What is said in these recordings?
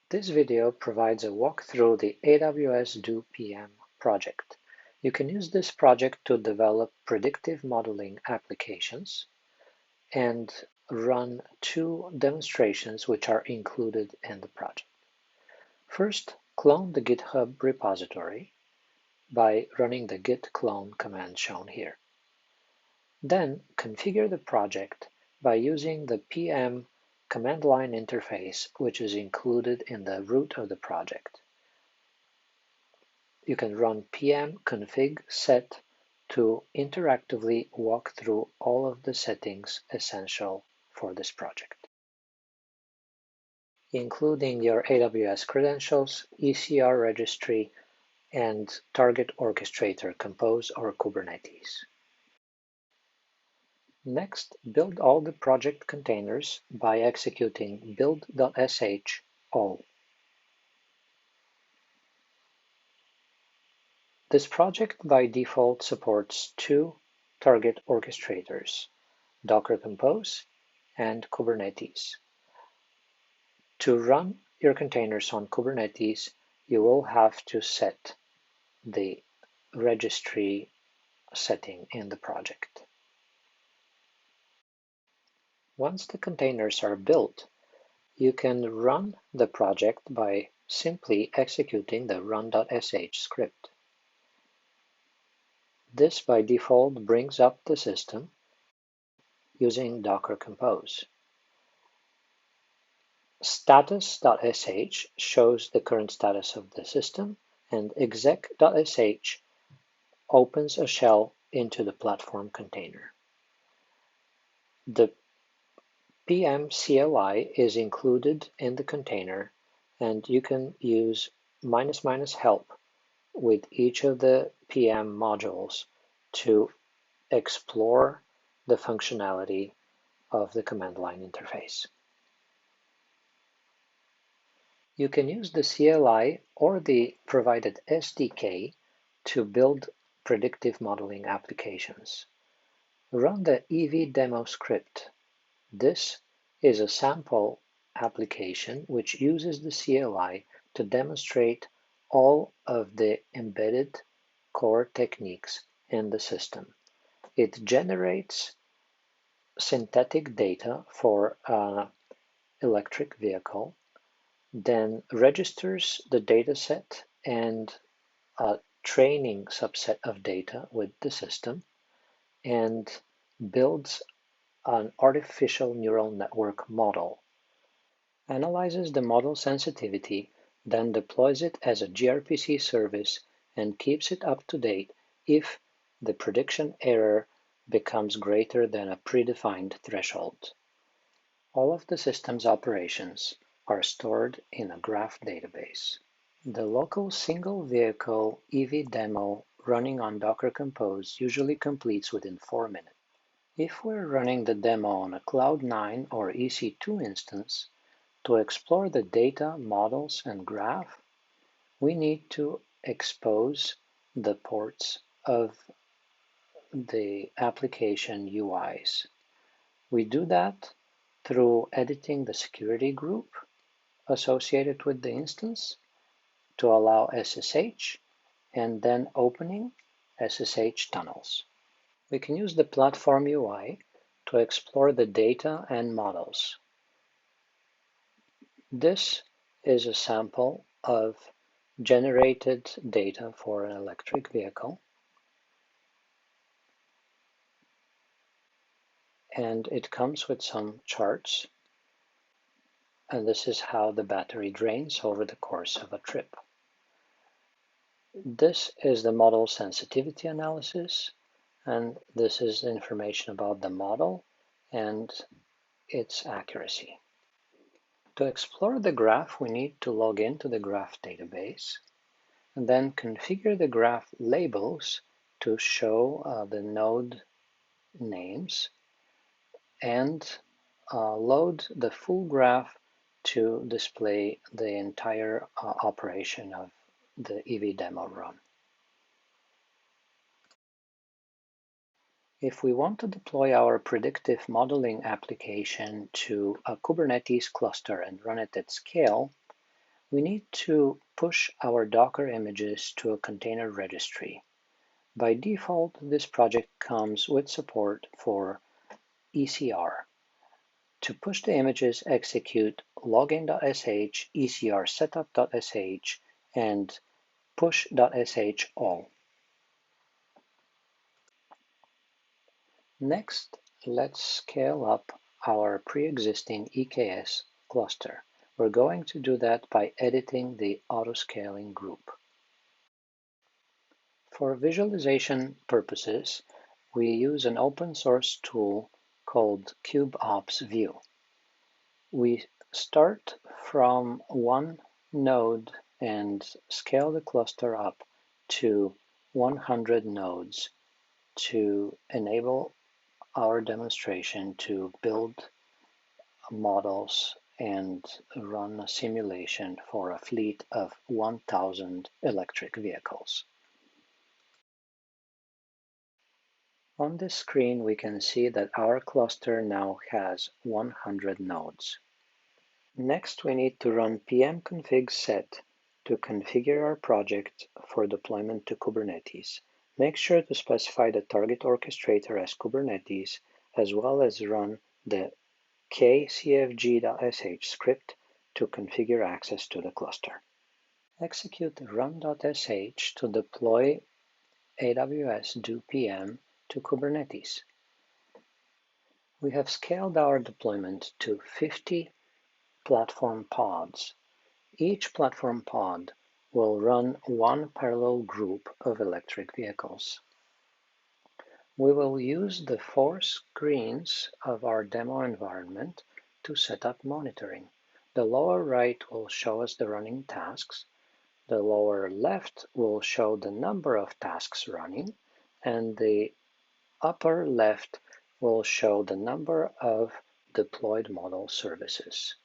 This video provides a walk through the AWS Do PM project. You can use this project to develop predictive modeling applications and run two demonstrations which are included in the project. First, clone the GitHub repository by running the git clone command shown here. Then configure the project by using the PM command line interface, which is included in the root of the project. You can run pm config set to interactively walk through all of the settings essential for this project, including your AWS credentials, ECR registry, and target orchestrator Compose or Kubernetes. Next, build all the project containers by executing build.sh all. This project by default supports two target orchestrators, Docker Compose and Kubernetes. To run your containers on Kubernetes, you will have to set the registry setting in the project. Once the containers are built, you can run the project by simply executing the run.sh script. This by default brings up the system using Docker Compose. Status.sh shows the current status of the system, and exec.sh opens a shell into the platform container. The PM CLI is included in the container, and you can use --help with each of the PM modules to explore the functionality of the command line interface. You can use the CLI or the provided SDK to build predictive modeling applications. Run the EV-demo script. This is a sample application which uses the CLI to demonstrate all of the embedded core techniques in the system. It generates synthetic data for an electric vehicle, then registers the dataset and a training subset of data with the system, and builds an artificial neural network model, analyzes the model sensitivity, then deploys it as a gRPC service and keeps it up to date if the prediction error becomes greater than a predefined threshold. All of the system's operations are stored in a graph database. The local single vehicle EV demo running on Docker Compose usually completes within 4 minutes. If we're running the demo on a Cloud9 or EC2 instance, to explore the data, models, and graph, we need to expose the ports of the application UIs. We do that through editing the security group associated with the instance to allow SSH, and then opening SSH tunnels. We can use the platform UI to explore the data and models. This is a sample of generated data for an electric vehicle, and it comes with some charts, and this is how the battery drains over the course of a trip. This is the model sensitivity analysis, and this is information about the model and its accuracy. To explore the graph, we need to log into the graph database and then configure the graph labels to show the node names, and load the full graph to display the entire operation of the EV demo run. If we want to deploy our predictive modeling application to a Kubernetes cluster and run it at scale, we need to push our Docker images to a container registry. By default, this project comes with support for ECR. To push the images, execute login.sh, ecrsetup.sh, and push.sh all. Next, let's scale up our pre-existing EKS cluster. We're going to do that by editing the autoscaling group. For visualization purposes, we use an open source tool called CubeOps We start from one node and scale the cluster up to 100 nodes to enable our demonstration to build models and run a simulation for a fleet of 1,000 electric vehicles. On this screen, we can see that our cluster now has 100 nodes. Next, we need to run pm-config set to configure our project for deployment to Kubernetes. Make sure to specify the target orchestrator as Kubernetes, as well as run the kcfg.sh script to configure access to the cluster. Execute run.sh to deploy AWS DoPM to Kubernetes. We have scaled our deployment to 50 platform pods. Each platform pod will run one parallel group of electric vehicles. We will use the 4 screens of our demo environment to set up monitoring. The lower right will show us the running tasks, the lower left will show the number of tasks running, and the upper left will show the number of deployed model services.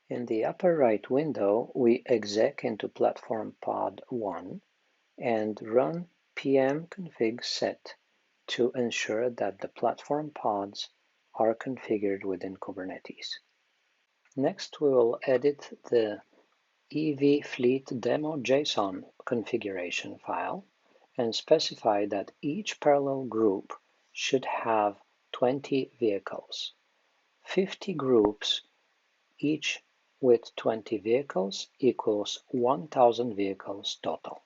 In the upper right window, we exec into platform pod 1 and run pm-config set to ensure that the platform pods are configured within Kubernetes. Next, we will edit the evfleet-demo.json configuration file and specify that each parallel group should have 20 vehicles. 50 groups, each with 20 vehicles, equals 1,000 vehicles total.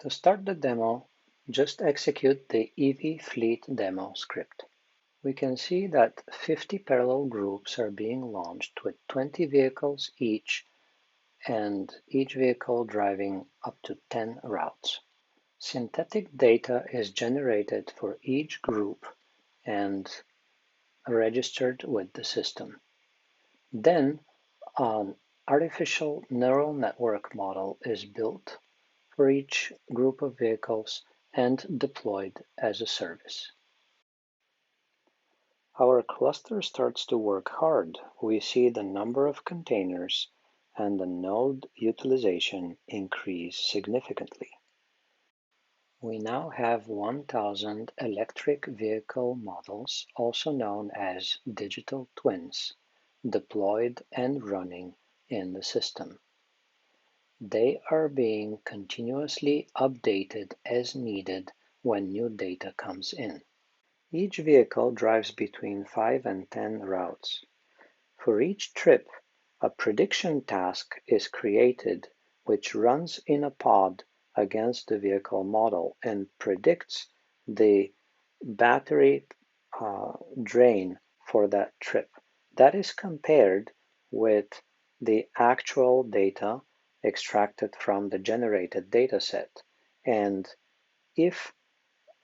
To start the demo, just execute the evfleet-demo script. We can see that 50 parallel groups are being launched with 20 vehicles each and each vehicle driving up to 10 routes. Synthetic data is generated for each group and registered with the system. Then, an artificial neural network model is built for each group of vehicles and deployed as a service. Our cluster starts to work hard. We see the number of containers and the node utilization increase significantly. We now have 1,000 electric vehicle models, also known as digital twins, deployed and running in the system. They are being continuously updated as needed when new data comes in. Each vehicle drives between 5 and 10 routes. For each trip, a prediction task is created which runs in a pod against the vehicle model and predicts the battery drain for that trip. That is compared with the actual data extracted from the generated dataset. And if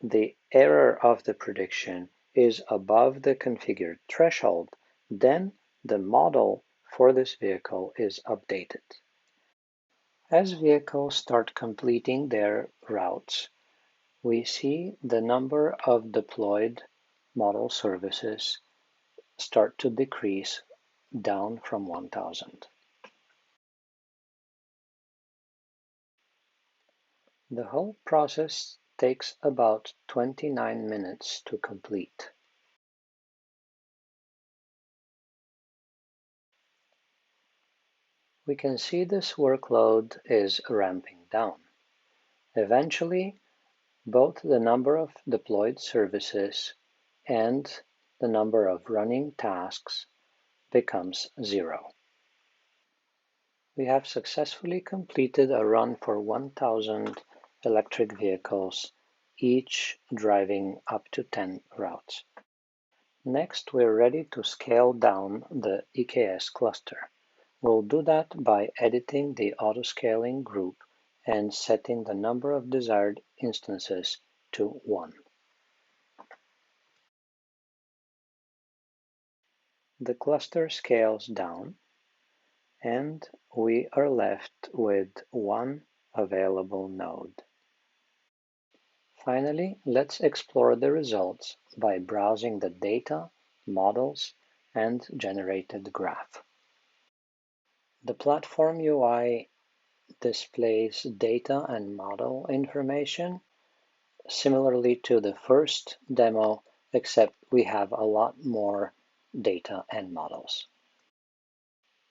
the error of the prediction is above the configured threshold, then the model for this vehicle is updated. As vehicles start completing their routes, we see the number of deployed model services start to decrease down from 1,000. The whole process takes about 29 minutes to complete. We can see this workload is ramping down. Eventually, both the number of deployed services and the number of running tasks becomes 0. We have successfully completed a run for 1,000 electric vehicles, each driving up to 10 routes. Next, we're ready to scale down the EKS cluster. We'll do that by editing the autoscaling group and setting the number of desired instances to 1. The cluster scales down, and we are left with 1 available node. Finally, let's explore the results by browsing the data, models, and generated graph. The platform UI displays data and model information similarly to the first demo, except we have a lot more data and models.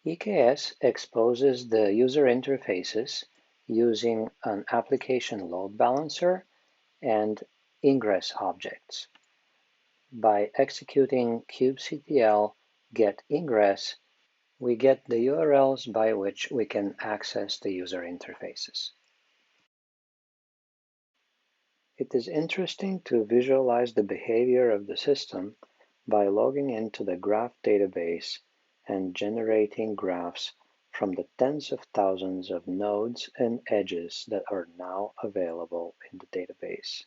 EKS exposes the user interfaces using an application load balancer and ingress objects. By executing kubectl get ingress, we get the URLs by which we can access the user interfaces. It is interesting to visualize the behavior of the system by logging into the graph database and generating graphs from the tens of thousands of nodes and edges that are now available in the database.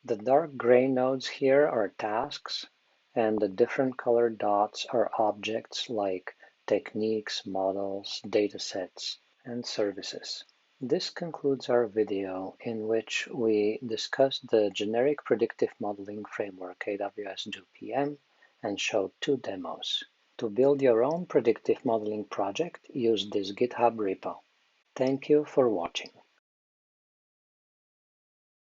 The dark gray nodes here are tasks, and the different colored dots are objects like techniques, models, datasets, and services. This concludes our video in which we discussed the generic predictive modeling framework AWS DoPM and showed 2 demos. To build your own predictive modeling project, use this GitHub repo. Thank you for watching.